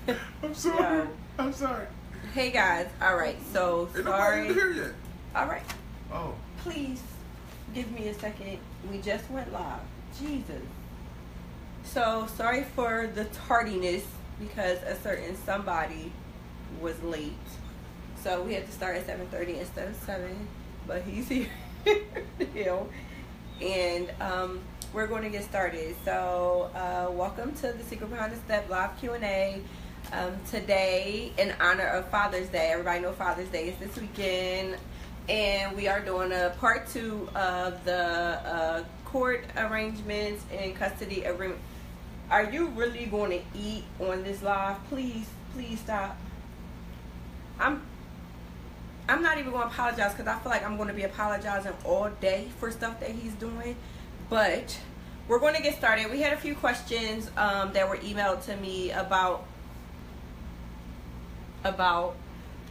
I'm sorry. Yo. I'm sorry. Hey guys, alright, so Ain't sorry. nobody here yet. Alright, Oh. please give me a second. We just went live. Jesus. So sorry for the tardiness because a certain somebody was late. So we had to start at 7:30 instead of 7. But he's here. And we're going to get started. So welcome to the Secret Behind the Step live Q&A. Today, in honor of Father's Day, everybody know Father's Day is this weekend, and we are doing a part 2 of the court arrangements and custody agreement. Are you really going to eat on this live? Please stop. I'm not even going to apologize because I feel like I'm going to be apologizing all day for stuff that he's doing, but we're going to get started. We had a few questions that were emailed to me about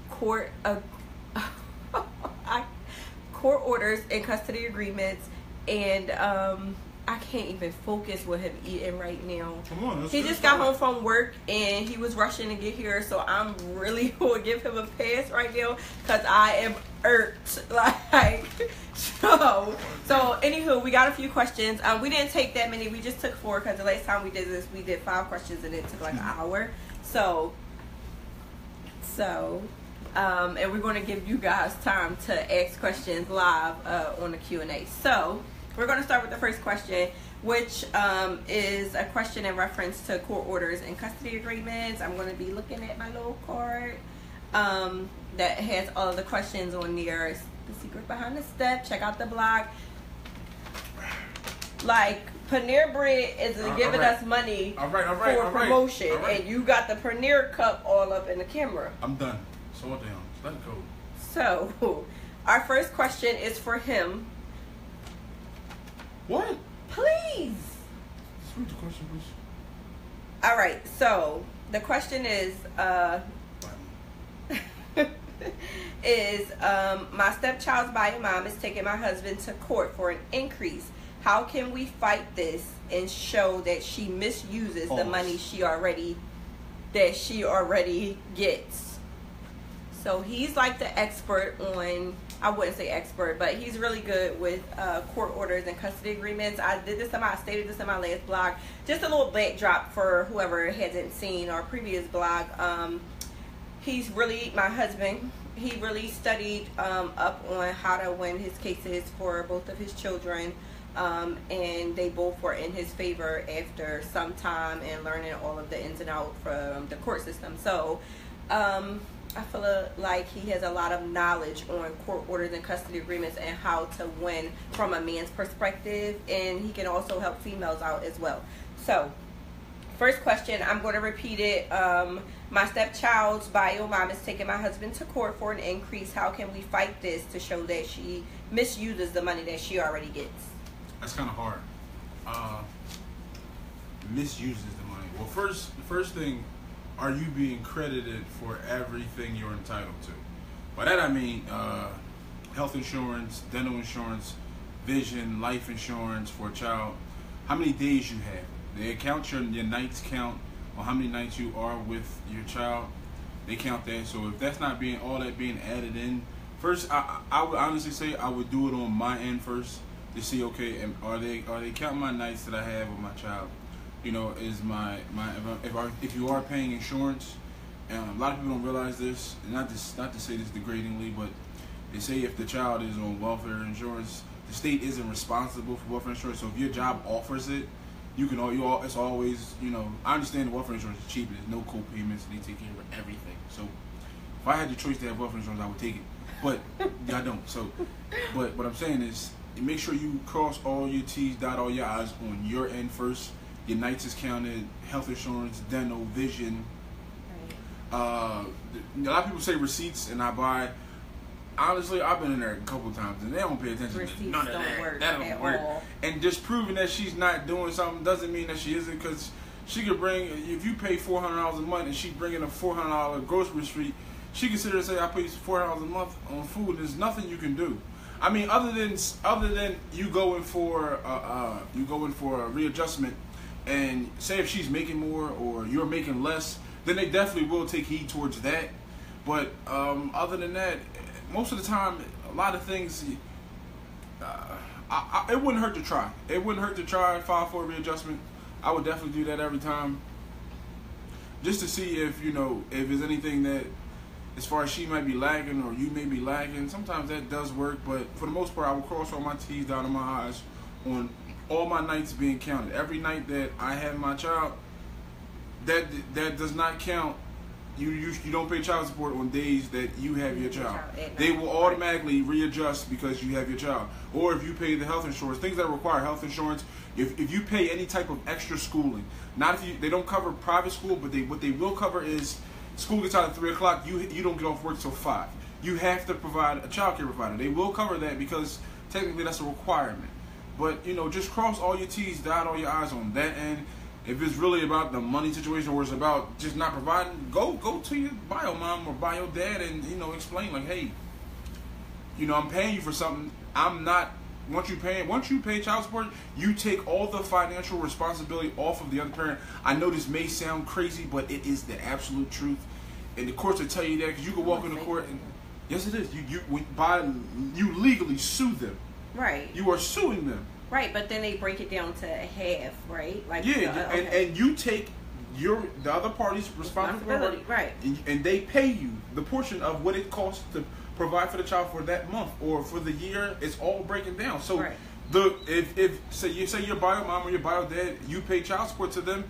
court court orders and custody agreements, and I can't even focus with him eating right now. Come on, he just got home from work and he was rushing to get here, so I'm really going to give him a pass right now because I am irked. Like, so anywho, we got a few questions. We didn't take that many. We just took 4 because the last time we did this, we did 5 questions and it took like an hour. And we're going to give you guys time to ask questions live on the Q&A. So we're going to start with the first question, which is a question in reference to court orders and custody agreements. I'm going to be looking at my little card that has all of the questions on there. It's the Secret Behind the Step. Check out the blog. Like, Paneer Bread is giving us money for promotion, and you got the Paneer cup all up in the camera. I'm done. Slow it down. Let it go. So, our first question is for him. What? Please. Just read the question, please. All right. So the question is, my stepchild's bio mom is taking my husband to court for an increase. How can we fight this and show that she misuses the money she already gets? So he's like the expert on, I wouldn't say expert, but he's really good with court orders and custody agreements. I stated this in my last blog. Just a little backdrop for whoever hasn't seen our previous blog. My husband, he really studied up on how to win his cases for both of his children. And they both were in his favor after some time and learning all of the ins and outs from the court system. So I feel like he has a lot of knowledge on court orders and custody agreements and how to win from a man's perspective, and he can also help females out as well. So first question, I'm going to repeat it. My stepchild's bio mom is taking my husband to court for an increase. How can we fight this to show that she misuses the money that she already gets? That's kind of hard. Misuses the money. Well, the first thing, are you being credited for everything you're entitled to? By that I mean health insurance, dental insurance, vision, life insurance for a child. How many days you have? They count your nights count on how many nights you are with your child. They count that. So if that's not being added in, first I would honestly say I would do it on my end first to see, okay, are they counting my nights that I have with my child? You know, is if you are paying insurance, a lot of people don't realize this, and not to say this degradingly, but they say if the child is on welfare insurance, the state isn't responsible for welfare insurance. So if your job offers it, it's always, you know, I understand the welfare insurance is cheap, there's no co-payments, and they take care of everything. So if I had the choice to have welfare insurance, I would take it, but I don't. So, but what I'm saying is, make sure you cross all your T's, dot all your I's on your end first. Your nights is counted, health insurance, dental, vision. Right. A lot of people say receipts, and I buy. Honestly, I've been in there a couple of times, and they don't pay attention Receipts to none of that. That don't work. All. And just proving that she's not doing something doesn't mean that she isn't, because she could bring, if you pay $400 a month and she's bringing a $400 grocery street, she can sit there and say, I pay $400 a month on food. There's nothing you can do. I mean, other than you going for a readjustment, and say if she's making more or you're making less, then they definitely will take heed towards that. But other than that, most of the time, a lot of things, it wouldn't hurt to try. It wouldn't hurt to try, file for a readjustment. I would definitely do that every time, just to see if, you know, if there's anything that, as far as she might be lagging or you may be lagging. Sometimes that does work, but for the most part, I will cross all my T's, down on my I's on all my nights being counted. Every night that I have my child, that does not count. You don't pay child support on days that you have your child. They will automatically readjust because you have your child. Or if you pay the health insurance, things that require health insurance, if you pay any type of extra schooling, not if you, they don't cover private school, but what they will cover is school gets out at 3 o'clock, you don't get off work till 5. You have to provide a child care provider. They will cover that because technically that's a requirement. But, you know, just cross all your T's, dot all your I's on that end. If it's really about the money situation or it's about just not providing, go to your bio mom or bio dad and, you know, explain like, hey, you know, I'm paying you for something. I'm not, once you pay child support, you take all the financial responsibility off of the other parent. I know this may sound crazy, but it is the absolute truth. And the courts will tell you that because you can walk in the court and, yes it is, you legally sue them. Right. You are suing them. Right, but then they break it down to half, right? Like and you take the other party's responsibility, right? And they pay you the portion of what it costs to provide for the child for that month or for the year. It's all breaking down. So if say your bio mom or your bio dad, you pay child support to them,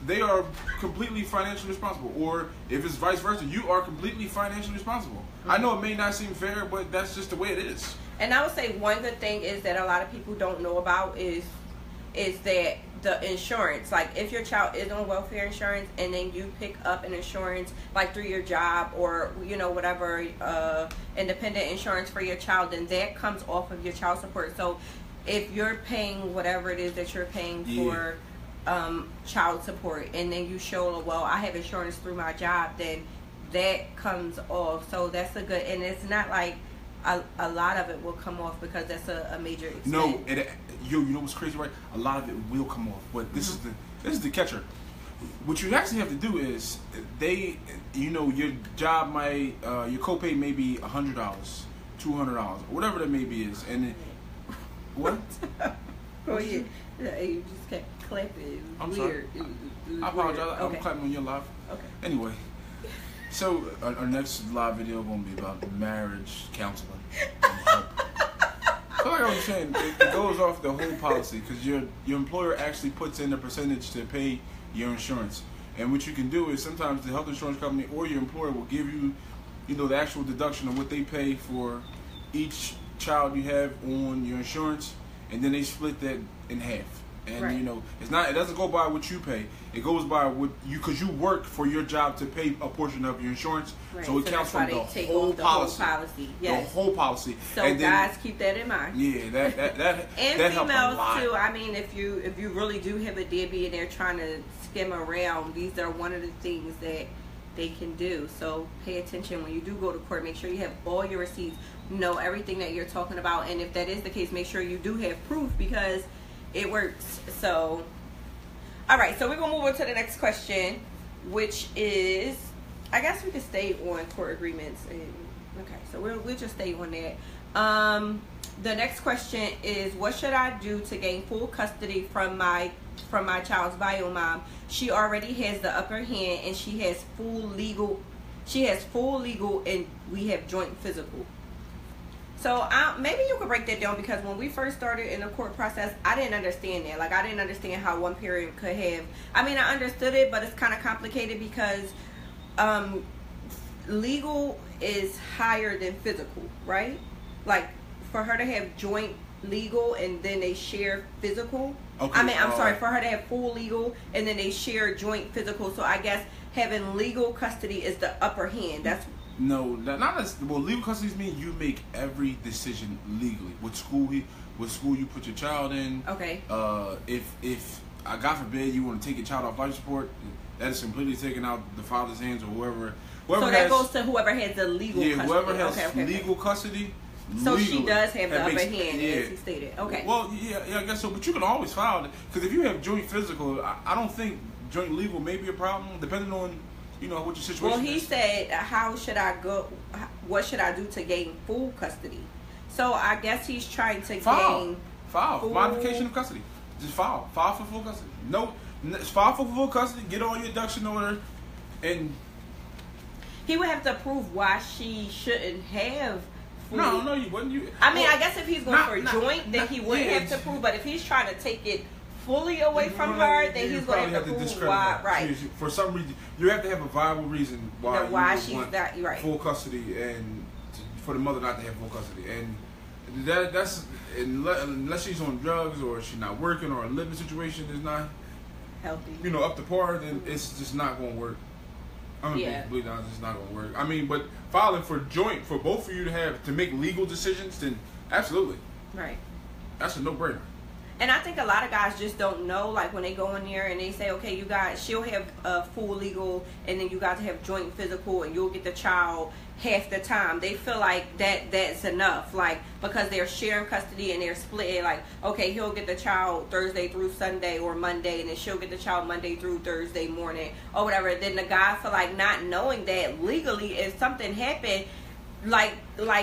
they are completely financially responsible. Or if it's vice versa, you are completely financially responsible. Mm-hmm. I know it may not seem fair, but that's just the way it is. And I would say one good thing is that a lot of people don't know about is that the insurance, like if your child is on welfare insurance and then you pick up an insurance like through your job or, you know, whatever independent insurance for your child, then that comes off of your child support. So if you're paying whatever it is that you're paying for child support and then you show, well, I have insurance through my job, then that comes off. So that's a good, and it's not like a lot of it will come off because that's a major expense. No, you know what's crazy, right? A lot of it will come off, but this is the catcher. What you actually have to do is you know, your job might your copay may be $100, $200, whatever that maybe is, and then, what? Oh yeah, you just kept clapping. I'm weird. sorry. I apologize. Okay. I'm clapping on your live. Okay. Anyway. So our next live video is going to be about marriage counseling. So like I was saying, it goes off the whole policy because your employer actually puts in a percentage to pay your insurance. And what you can do is sometimes the health insurance company or your employer will give you, you know, the actual deduction of what they pay for each child you have on your insurance, and then they split that in half. And you know, it doesn't go by what you pay. It goes by what because you work for your job to pay a portion of your insurance. Right. So it counts from the whole policy. Yes. The whole policy. So and guys, keep that in mind. Yeah, that and that females too. I mean, if you really do have a deadbeat and they're trying to skim around, these are one of the things that they can do. So pay attention when you do go to court. Make sure you have all your receipts. Know everything that you're talking about, and if that is the case, make sure you do have proof because it works. So, all right. So we're gonna move on to the next question, which is, I guess we could stay on court agreements. Okay, so we'll just stay on that. The next question is, what should I do to gain full custody from my child's bio mom? She already has the upper hand, and she has full legal, and we have joint physical. So maybe you could break that down because when we first started in the court process, I didn't understand that. Like, I didn't understand how one parent could have. I mean, I understood it, but it's kind of complicated because legal is higher than physical, right? Like, for her to have joint legal and then they share physical. Okay. I mean, I'm sorry, for her to have full legal and then they share joint physical. So I guess having legal custody is the upper hand. That's No, not as well. Legal custody means you make every decision legally. What school you put your child in. Okay. If God forbid you want to take your child off life support, that is completely taken out the father's hands or whoever. So that goes to whoever has the legal custody. Whoever has legal custody. So she does have the upper hand, as he stated. Okay. Well, yeah, I guess so. But you can always file it because if you have joint physical, I don't think joint legal may be a problem, depending on, what your situation Well, he is. said, what should I do to gain full custody? So I guess he's trying to gain File. Modification of custody. Just file. File for full custody. No, file for full custody. Get all your ducks in order. And he would have to prove why she shouldn't have full. No, you wouldn't. I guess if he's going for a joint, then he wouldn't have to prove. But if he's trying to take it fully away from her, then he's going to have to prove why. Right. For some reason, you have to have a viable reason why she's want not right. Full custody, and for the mother not to have full custody. And that's unless she's on drugs or she's not working or a living situation is not healthy, up to par, then it's just not going to work. I'm gonna be completely honest, it's not going to work. I mean, but filing for joint for both of you to make legal decisions, then absolutely, right. That's a no-brainer. And I think a lot of guys just don't know, like when they go in there and they say, okay, you guys, she'll have a full legal, and then you guys have joint physical, and you'll get the child half the time. They feel like that's enough, like, because they're sharing custody and they're split. Like, okay, he'll get the child Thursday through Sunday or Monday, and then she'll get the child Monday through Thursday morning or whatever. Then the guy feel like not knowing that legally, if something happened, like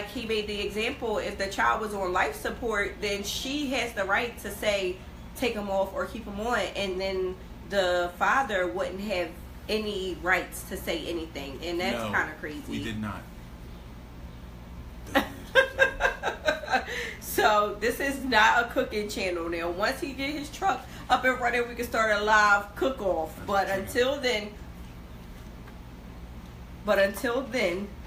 he made the example, if the child was on life support, then she has the right to say take him off or keep him on, and then the father wouldn't have any rights to say anything, and that's kind of crazy. We did not. So this is not a cooking channel now. Once he get his truck up and running, we can start a live cook off. But until then,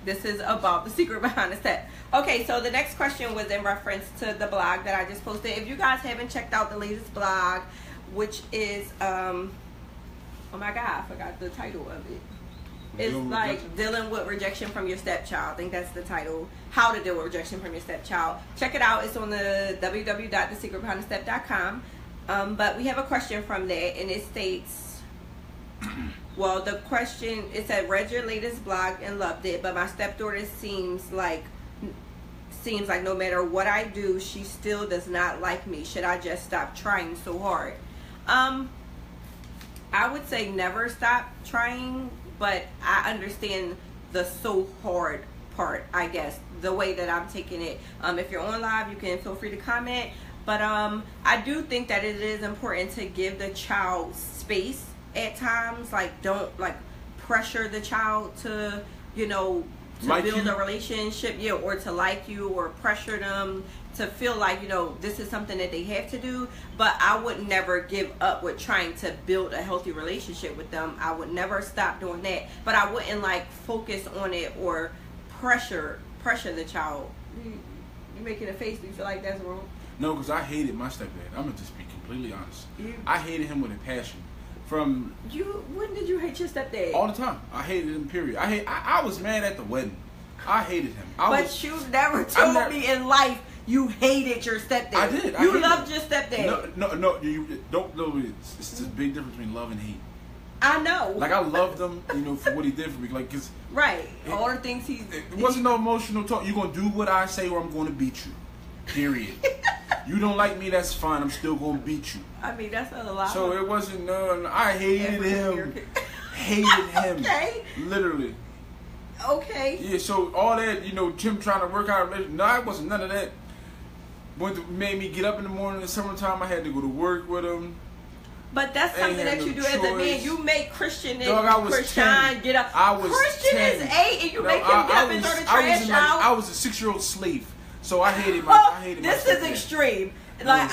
this is about the secret behind the step. Okay, so the next question was in reference to the blog that I just posted. If you guys haven't checked out the latest blog, which is oh my god, I forgot the title of it. It's like dealing with rejection from your stepchild. I think that's the title. How to deal with rejection from your stepchild. Check it out. It's on the www.thesecretbehindthestep.com. But we have a question from there, and it states, well, the question, it said, read your latest blog and loved it, but my stepdaughter seems like no matter what I do, she still does not like me. Should I just stop trying so hard? I would say never stop trying, but I understand the so hard part, I guess, the way that I'm taking it. If you're on live, you can feel free to comment. But I do think that it is important to give the child space at times. Like, don't pressure the child to, to like build a relationship, or to like you, or pressure them to feel like, this is something that they have to do. But I would never give up with trying to build a healthy relationship with them. I would never stop doing that. But I wouldn't focus on it or pressure the child. You making a face? Do you feel like that's wrong? No, because I hated my stepdad. I'm gonna just be completely honest. I hated him with a passion. When did you hate your stepdad? All the time. I hated him, period. I was mad at the wedding. I hated him. You never told me in life you hated your stepdad. I did. You loved your stepdad. No. You don't know. It's this big difference between love and hate. I know. Like, I loved him, for what he did for me. Like, cause right. All the things it wasn't no emotional talk. You're gonna do what I say, or I'm gonna beat you. Period. You don't like me, that's fine. I'm still gonna beat you. I mean, that's a lot. So it wasn't. No, I hated him. Hated him. Okay. Literally. Okay. Yeah. So all that, Jim trying to work out. No, it wasn't none of that. Made me get up in the morning in the summertime. I had to go to work with him. But that's something that you do as a man. You make Christian and Christian get up. Christian 10. is 8, and you make him get up and throw the trash out. I was a 6-year-old slave. So I hated this is extreme. Like,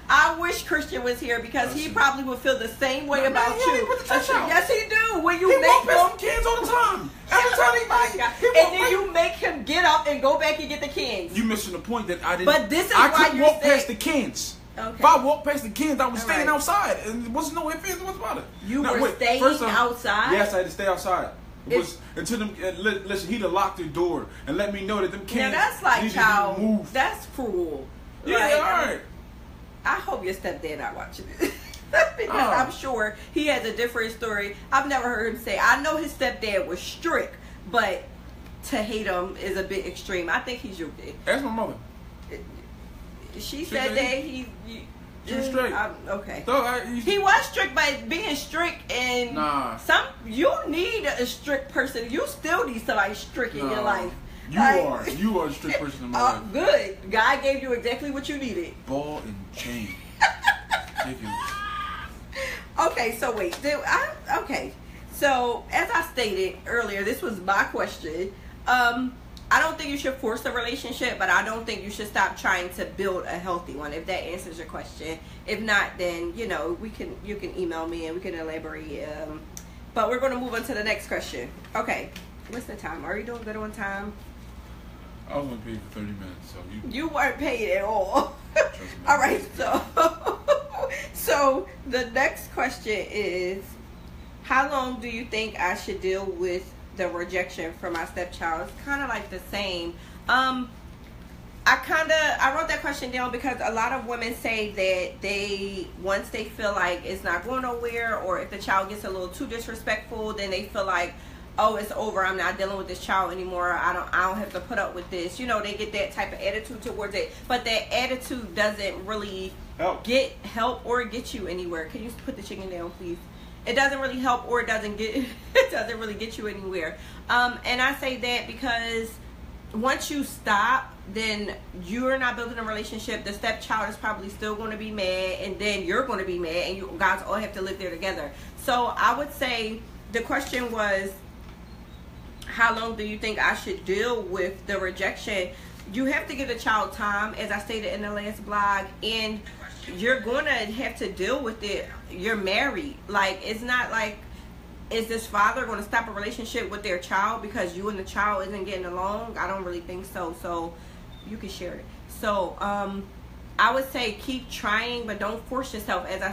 I wish Christian was here, because he probably would feel the same way about you. Yes, he do. When you walk past the cans all the time. Every time he might. And then you make him get up and go back and get the cans. You missing the point that I didn't. But this is I couldn't walk past the cans. Okay. If I walked past the cans, I was staying outside, and there wasn't no ifs, what's about it. You were staying outside? Yes, I had to stay outside. Until them, listen, he'd have locked the door and let me know that them cans. Now that's like child. That's cruel. Yeah, all right. I hope your stepdad not watching this. Because I'm sure he has a different story. I've never heard him say. I know his stepdad was strict, but to hate him is a bit extreme. I think he's your dad. Ask my mother. She said that She was strict. Okay. So He was strict, but being strict and you need a strict person. You still need somebody strict in your life. You are a strict person in my life. Good. God gave you exactly what you needed. Ball and chain. Okay, so wait. Okay. So as I stated earlier, this was my question. I don't think you should force a relationship, but I don't think you should stop trying to build a healthy one, if that answers your question. If not, then you can email me and we can elaborate. But we're going to move on to the next question. Okay, what's the time? Are you doing good on time? I was going to pay for 30 minutes, so you weren't paid at all. All right, so the next question is, how long do you think I should deal with the rejection from my stepchild? It's kind of like the same. I wrote that question down because a lot of women say that once they feel like it's not going nowhere, or if the child gets a little too disrespectful, then they feel like, oh, it's over, I'm not dealing with this child anymore, I don't have to put up with this. They get that type of attitude towards it, but that attitude doesn't really help or get you anywhere. Can you put the chicken down, please? It doesn't really help, or it doesn't really get you anywhere. And I say that because once you stop, then you're not building a relationship. The stepchild is probably still going to be mad, and then you're going to be mad, and you guys all have to live there together. So I would say the question was, how long do you think I should deal with the rejection? You have to give the child time, as I stated in the last blog, and you're going to have to deal with it. You're married. Like, it's not like, is this father going to stop a relationship with their child because you and the child isn't getting along? I don't really think so. So you can share it. So I would say keep trying, but don't force yourself. As I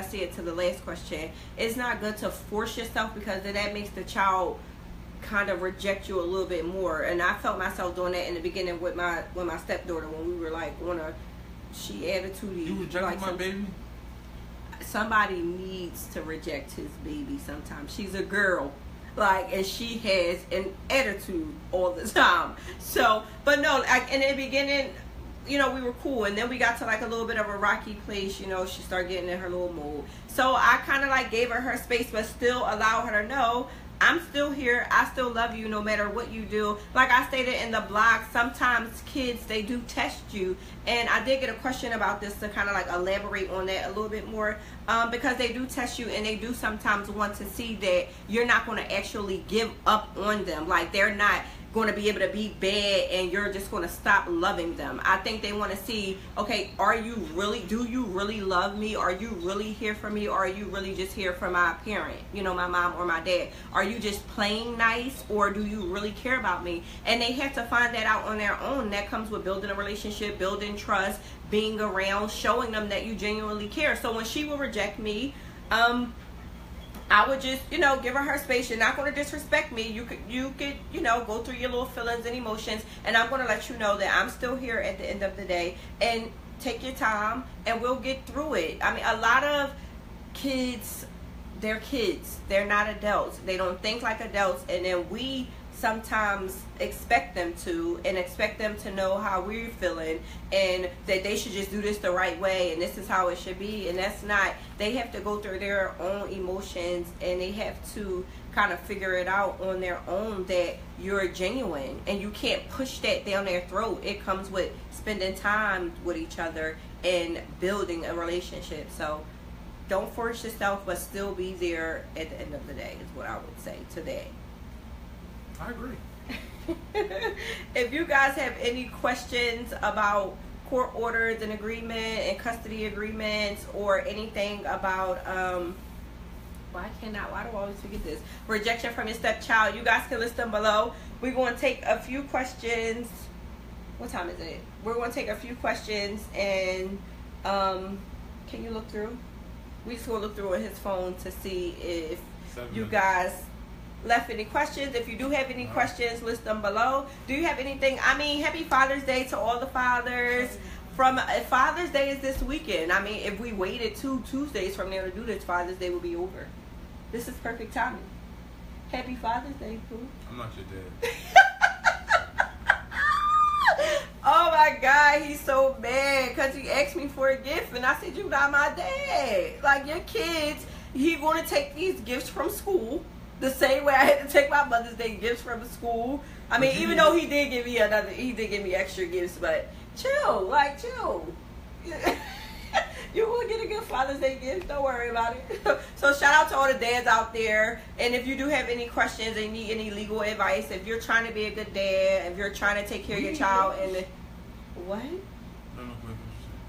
said to the last question, it's not good to force yourself, because then that makes the child kind of reject you a little bit more. And I felt myself doing that in the beginning with my stepdaughter, when we were like she attitudey. You rejected my baby? Somebody needs to reject his baby sometimes. She's a girl, and she has an attitude all the time. So, but no, in the beginning, we were cool, and then we got to a little bit of a rocky place. She started getting in her little mood. So I kind of gave her space, but still allow her to know, I'm still here. I still love you no matter what you do. Like I stated in the blog, sometimes kids, they do test you. And I did get a question about this to kind of elaborate on that a little bit more. Because they do test you, and they do sometimes want to see that you're not going to actually give up on them. They're not going to be able to be bad and you're just going to stop loving them. I think they want to see, okay, do you really love me? Are you really here for me? Or are you really just here for my parent, my mom or my dad? Are you just playing nice, or do you really care about me? And they have to find that out on their own. That comes with building a relationship, building trust, being around, showing them that you genuinely care. So when she will reject me, I would just, give her space. You're not going to disrespect me. You could, go through your little feelings and emotions, and I'm going to let you know that I'm still here at the end of the day. And take your time, and we'll get through it. I mean, a lot of kids, they're kids. They're not adults. They don't think like adults, and then we sometimes expect them to know how we're feeling, and that they should just do this the right way, and this is how it should be. And that's not. They have to go through their own emotions, and they have to kind of figure it out on their own, that you're genuine, and you can't push that down their throat. It comes with spending time with each other and building a relationship. So don't force yourself, but still be there at the end of the day, is what I would say to that. I agree. If you guys have any questions about court orders and agreement and custody agreements, or anything about why do I always forget this, rejection from your stepchild, you guys can list them below. We're going to take a few questions. What time is it? We're going to take a few questions, and can you look through? We just going to look through on his phone to see if you guys left any questions. If you do have any questions, list them below. Do you have anything? I mean, happy Father's Day to all the fathers. From Father's Day is this weekend. I mean, if we waited 2 Tuesdays from there to do this, Father's Day will be over. This is perfect timing. Happy Father's Day, Pooh. I'm not your dad. Oh my my God, he's so mad because he asked me for a gift, and I said, "You not my dad. Like, your kids, he going to take these gifts from school the same way I had to take my Mother's Day gifts from school. I mean, even though he did give me extra gifts, but chill. You will get a good Father's Day gift. Don't worry about it. So shout out to all the dads out there. And if you do have any questions and need any legal advice, if you're trying to be a good dad, if you're trying to take care of your child, and what?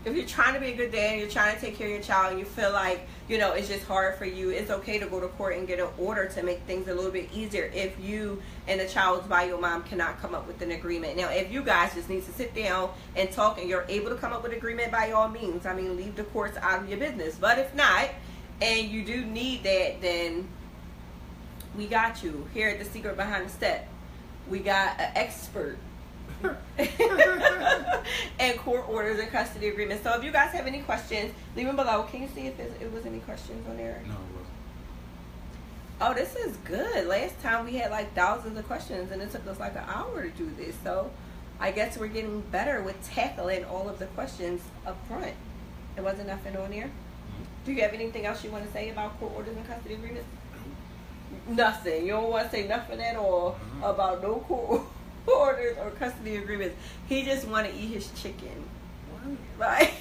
If you're trying to be a good dad and you're trying to take care of your child and you feel like, it's just hard for you, it's okay to go to court and get an order to make things a little bit easier if you and the child's bio mom cannot come up with an agreement. Now, if you guys just need to sit down and talk and you're able to come up with an agreement, by all means, I mean, leave the courts out of your business. But if not, and you do need that, then we got you. Here at The Secret Behind the Step, we got an expert and court orders and custody agreements. So if you guys have any questions, leave them below. Can you see if it was any questions on there? No, it wasn't. Oh, this is good. Last time we had like thousands of questions and it took us like an hour to do this. So I guess we're getting better with tackling all of the questions up front. There wasn't nothing on there? Do you have anything else you want to say about court orders and custody agreements? Nothing. You don't want to say nothing at all about no court orders or custody agreements. He just want to eat his chicken. Right?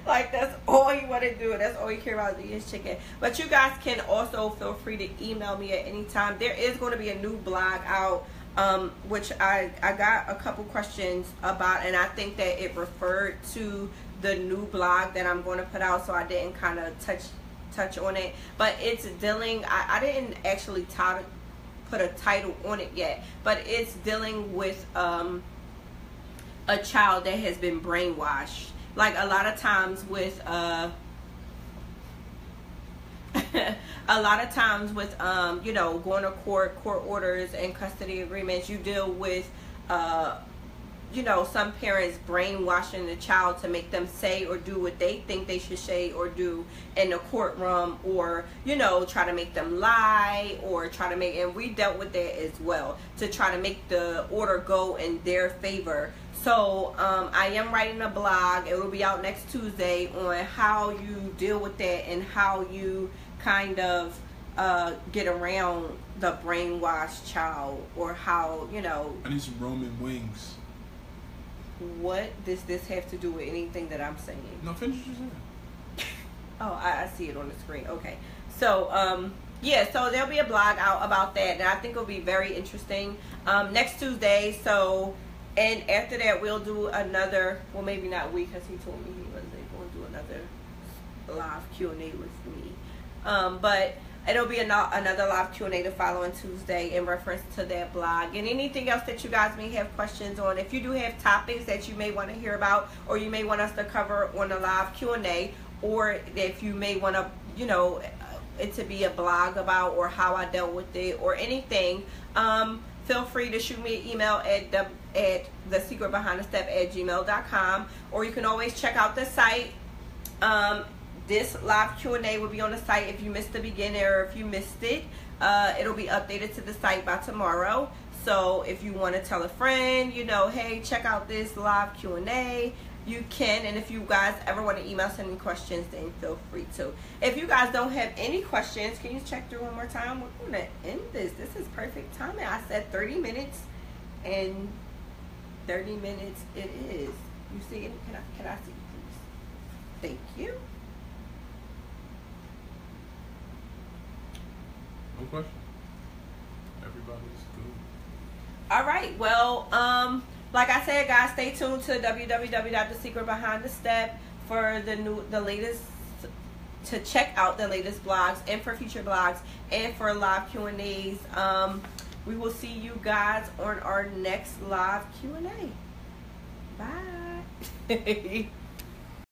Like, that's all he want to do. That's all he care about is eat his chicken. But you guys can also feel free to email me at any time. There is going to be a new blog out, which I got a couple questions about, and I think that it referred to the new blog that I'm going to put out, so I didn't kind of touch on it. But it's dealing, I didn't actually put a title on it yet, but it's dealing with a child that has been brainwashed. Like, a lot of times with going to court orders and custody agreements, you deal with some parents brainwashing the child to make them say or do what they think they should say or do in the courtroom, or try to make them lie, or and we dealt with that as well, to try to make the order go in their favor. So I am writing a blog. It will be out next Tuesday on how you deal with that and how you kind of get around the brainwashed child, or how I need some Roman wings. What does this have to do with anything that I'm saying? No, finish what you're saying. Oh, I see it on the screen. Okay. So, so there'll be a blog out about that, and I think it'll be very interesting next Tuesday. So, and after that, we'll do another, well, maybe not we, because he told me he wasn't going to do another live Q&A with me. But it'll be another live Q&A to follow on Tuesday in reference to that blog. And anything else that you guys may have questions on. If you do have topics that you may want to hear about, or you may want us to cover on a live Q&A, or if you may want to, it to be a blog about, or how I dealt with it, or anything, feel free to shoot me an email at thesecretbehindthestep@gmail.com, or you can always check out the site. This live Q&A will be on the site if you missed the beginning, or if you missed it. It'll be updated to the site by tomorrow. So if you want to tell a friend, hey, check out this live Q&A, you can. And if you guys ever want to email, send me questions, then feel free to. If you guys don't have any questions, can you check through one more time? We're going to end this. This is perfect timing. I said 30 minutes, and 30 minutes it is. You see it? Can I see it, please? Thank you. No question. Everybody's good. All right. Well, like I said, guys, stay tuned to www.thesecretbehindthestep for the latest, to check out the latest blogs, and for future blogs, and for live Q&As. We will see you guys on our next live Q&A. Bye.